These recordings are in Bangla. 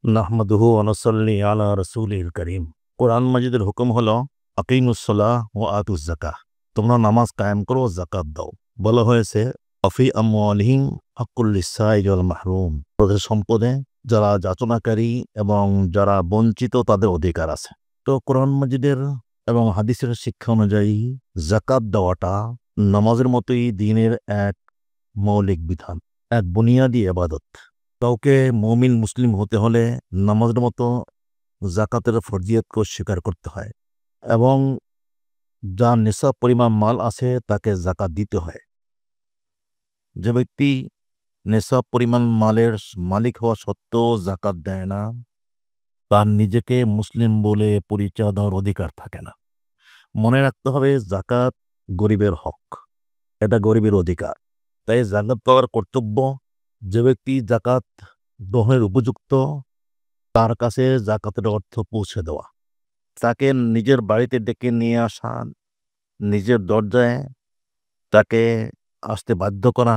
নাহমাদুহু ওয়া নুসাল্লি আলা রাসূলিল কারীম। কোরআন মাজিদের হুকুম হলো আকিমুস-সালাহ ওয়া আতুজ-যাকাহ। তোমরা নামাজ কায়েম করো, যাকাত দাও। বলা হয়েছে ওয়াফি আমওয়ালিহিম হাক্কুল লিস-সাইলি ওয়াল মাহরুম। তাদের সম্পদে যারা যাচনাকারী এবং যারা বঞ্চিত তাদের অধিকার আছে। তো কোরআন মাজিদের এবং হাদিসের শিক্ষা অনুযায়ী যাকাত দেওয়াটা নামাজের মতোই দ্বীনের এক মৌলিক বিধান, এক বুনিয়াদি ইবাদত। কাউকে মুমিন মুসলিম হতে হলে নামাজের মতো যাকাতের ফরজিয়তকে স্বীকার করতে হয় এবং যার নিসাব পরিমাণ মাল আছে তাকে যাকাত দিতে হয়। যে ব্যক্তি নিসাব পরিমাণ মালের মালিক হওয়া সত্ত্বেও যাকাত দেয় না, তার নিজেকে মুসলিম বলে পরিচয় দেওয়ার অধিকার থাকে না। মনে রাখতে হবে, যাকাত গরিবের হক, এটা গরিবের অধিকার। তাই যাকাত পাওয়ার কর্তব্য। যে ব্যক্তি যাকাত গ্রহণের উপযুক্ত তার কাছে যাকাতের অর্থ পৌঁছে দেওয়া, তাকে নিজের বাড়িতে ডেকে নিয়ে আসা, নিজের দরজায় তাকে আসতে বাধ্য করা,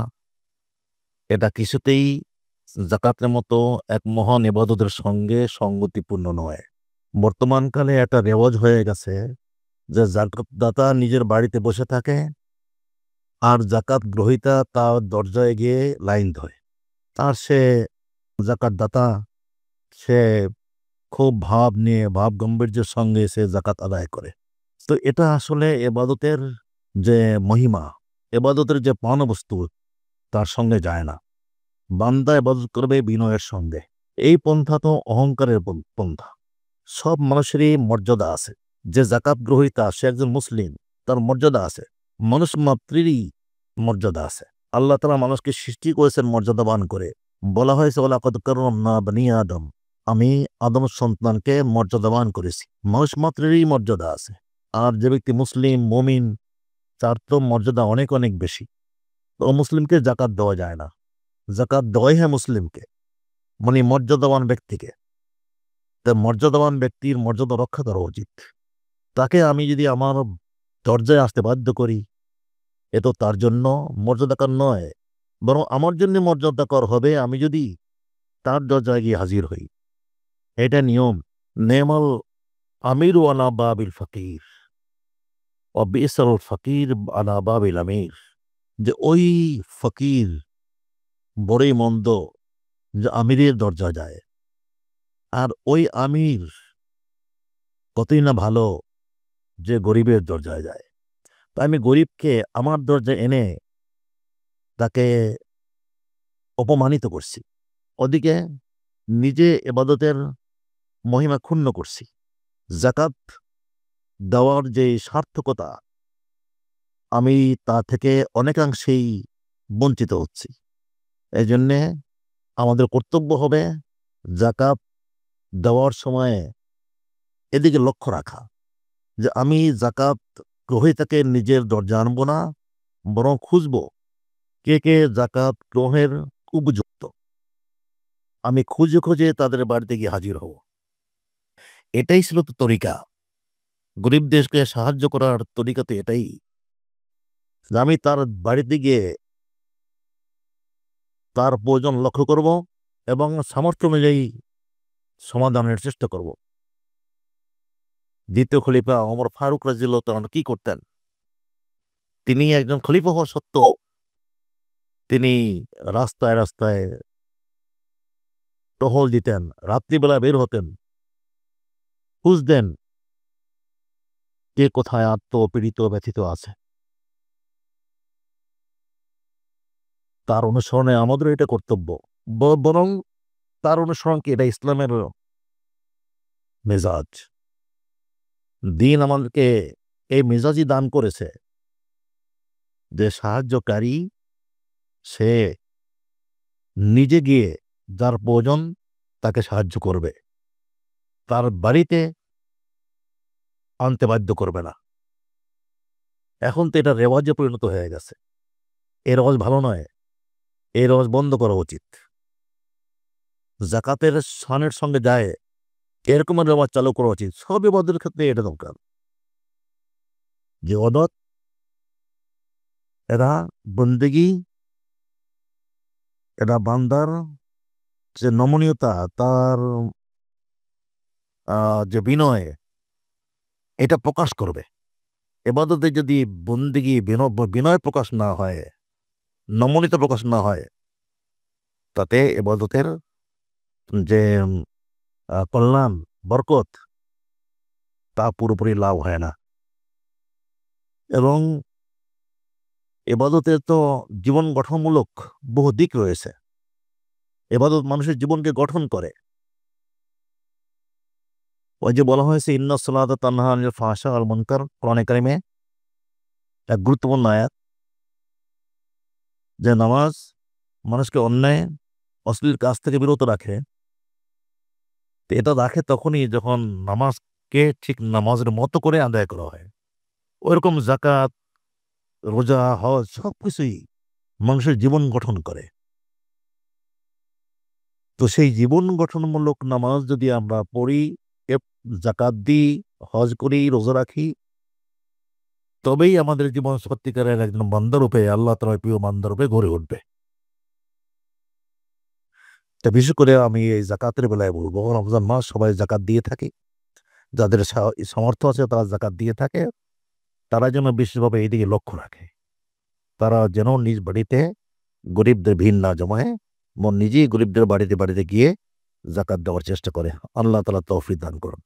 এটা কিছুতেই যাকাতের মতো এক মহান ইবাদতের সঙ্গে সঙ্গতিপূর্ণ নয়। বর্তমানকালে একটা রেওয়াজ হয়ে গেছে যে যাকাতদাতা নিজের বাড়িতে বসে থাকে আর যাকাত গ্রহীতা তার দরজায় গিয়ে লাইন ধরে। আর সে যাকাতদাতা সে খুব ভাব নিয়ে ভাব গাম্ভীর্যের সঙ্গে সে যাকাত আদায় করে। তো এটা আসলে এবাদতের যে মহিমা, এবাদতের যে পানবস্তু তার সঙ্গে যায় না। বান্দা এবাদত করবে বিনয়ের সঙ্গে। এই পন্থা তো অহংকারের পন্থা। সব মানুষেরই মর্যাদা আছে। যে যাকাত গ্রহীতা সে একজন মুসলিম, তার মর্যাদা আছে। মানুষ মাত্রেরই মর্যাদা আছে। আল্লাহ তাআলা মানুষকে সৃষ্টি করেছেন মর্যাদাবান করে। বলা হয়েছে ওয়ালাকাদ কাররামনা বানি আদম, আমি আদমের সন্তানকে মর্যাদাবান করেছি। মানুষ মাত্রেরই মর্যাদা আছে। আর যে ব্যক্তি মুসলিম মুমিন তার তো মর্যাদা অনেক অনেক বেশি। তো মুসলিমকে যাকাত দেওয়া যায় না। যাকাত দেওয়াই হয় মুসলিমকে, মানে মর্যাদাবান ব্যক্তিকে। তা মর্যাদাবান ব্যক্তির মর্যাদা রক্ষা করা উচিত। তাকে আমি যদি আমার দরজায় আসতে বাধ্য করি, এ তো তার জন্য মর্যাদাকর নয়, বরং আমার জন্য মর্যাদাকর হবে আমি যদি তার দরজায় গিয়ে হাজির হই। এটা নিয়ম। নেমাল আমির আলা বাবিল ফকির ও বিসাল ফকির আলা বাবিল আমির। যে ওই ফকির বড়ই মন্দ যে আমিরের দরজা যায়, আর ওই আমির কতই না ভালো যে গরিবের দরজায় যায়। তাই আমি গরিবকে আমার দরজায় এনে তাকে অপমানিত করছি, ওদিকে নিজে এবাদতের মহিমা ক্ষুণ্ণ করছি। যাকাত দেওয়ার যে সার্থকতা, আমি তা থেকে অনেকাংশেই বঞ্চিত হচ্ছি। এই জন্যে আমাদের কর্তব্য হবে যাকাত দেওয়ার সময় এদিকে লক্ষ্য রাখা, যে আমি যাকাত গ্রহীতাকে নিজের দরজা আনবো না, বরং খুঁজব কে কে যাকাত গ্রহণের উপযুক্ত। আমি খুঁজে খুঁজে তাদের বাড়িতে গিয়ে হাজির হব। এটাই ছিল তো তরিকা। গরিব দেশকে সাহায্য করার তরিকা তো এটাই, যে আমি তার বাড়িতে গিয়ে তার প্রয়োজন লক্ষ্য করব এবং সামর্থ্য অনুযায়ী সমাধানের চেষ্টা করব। দ্বিতীয় খলিফা ওমর ফারুক রাদিয়াল্লাহু তাআলা কি করতেন? তিনি একজন খলিফা হওয়া সত্ত্বেও তিনি রাস্তায় রাস্তায় টহল দিতেন, রাত্রিবেলা বের হতেন, খুঁজতেন কে কোথায় আত্মপীড়িত ব্যথিত আছে। তার অনুসরণে আমাদেরও এটা কর্তব্য। বরং তার অনুসরণ কি, এটা ইসলামের মেজাজ। দিন আমাদেরকে এই মেজাজই দান করেছে যে সাহায্যকারী সে নিজে গিয়ে যার প্রয়োজন তাকে সাহায্য করবে, তার বাড়িতে আনতে বাধ্য করবে না। এখন তো এটা রেওয়াজে পরিণত হয়ে গেছে। এই রেওয়াজ ভালো নয়, এই রেওয়াজ বন্ধ করা উচিত। যাকাতের শানের সঙ্গে যায় এরকম রেওয়াজ চালু করা উচিত। সব ইবাদতের ক্ষেত্রে এটা দরকার, যে ইবাদত এরা বন্দেগী, এরা বান্দার যে নমনীয়তা, তার যে বিনয়, এটা প্রকাশ করবে। এবাদতে যদি বন্দিগি বিনয় প্রকাশ না হয়, নমনীয়তা প্রকাশ না হয়, তাতে এবাদতের যে কল্যাণ, বরকত, তা পুরোপুরি লাভ হয় না। এবং এবাদতের তো জীবন গঠনমূলক বহু দিক রয়েছে। এবাদত মানুষের জীবনকে গঠন করে। ওই যে বলা হয়েছে ইন্না সলাতা তানহা আনিল ফাহশা ওয়াল মুনকার, কোরআনে কারিমে এক গুরুত্বপূর্ণ আয়াত, যে নামাজ মানুষকে অন্যায় অশ্লীল কাজ থেকে বিরত রাখে। তো এটা রাখে তখনই যখন নামাজকে ঠিক নামাজের মতো করে আদায় করা হয়। ওইরকম জাকাত, রোজা, হজ সব কিছুই মানুষের জীবন গঠন করে। তো সেই জীবন গঠনমূলক নামাজ যদি আমরা পড়ি, জাকাত দিই, হজ করি, রোজা রাখি, তবেই আমাদের জীবন সত্যিকারের একজন বান্দারূপে, আল্লাহ তাআলার প্রিয় বান্দারূপে গড়ে উঠবে। তা বিশেষ করে আমি এই জাকাতের বেলায় বলবো, রমজান মাস সবাই জাকাত দিয়ে থাকে, যাদের সামর্থ্য আছে তারা জাকাত দিয়ে থাকে, তারা যেন বিশেষভাবে এইদিকে লক্ষ্য রাখে। তারা যেন নিজ বাড়িতে গরিবদের ভিড় না জমায়, নিজেই গরিবদের বাড়িতে বাড়িতে গিয়ে জাকাত দেওয়ার চেষ্টা করে। আল্লাহ তাআলা তৌফিক দান করুন।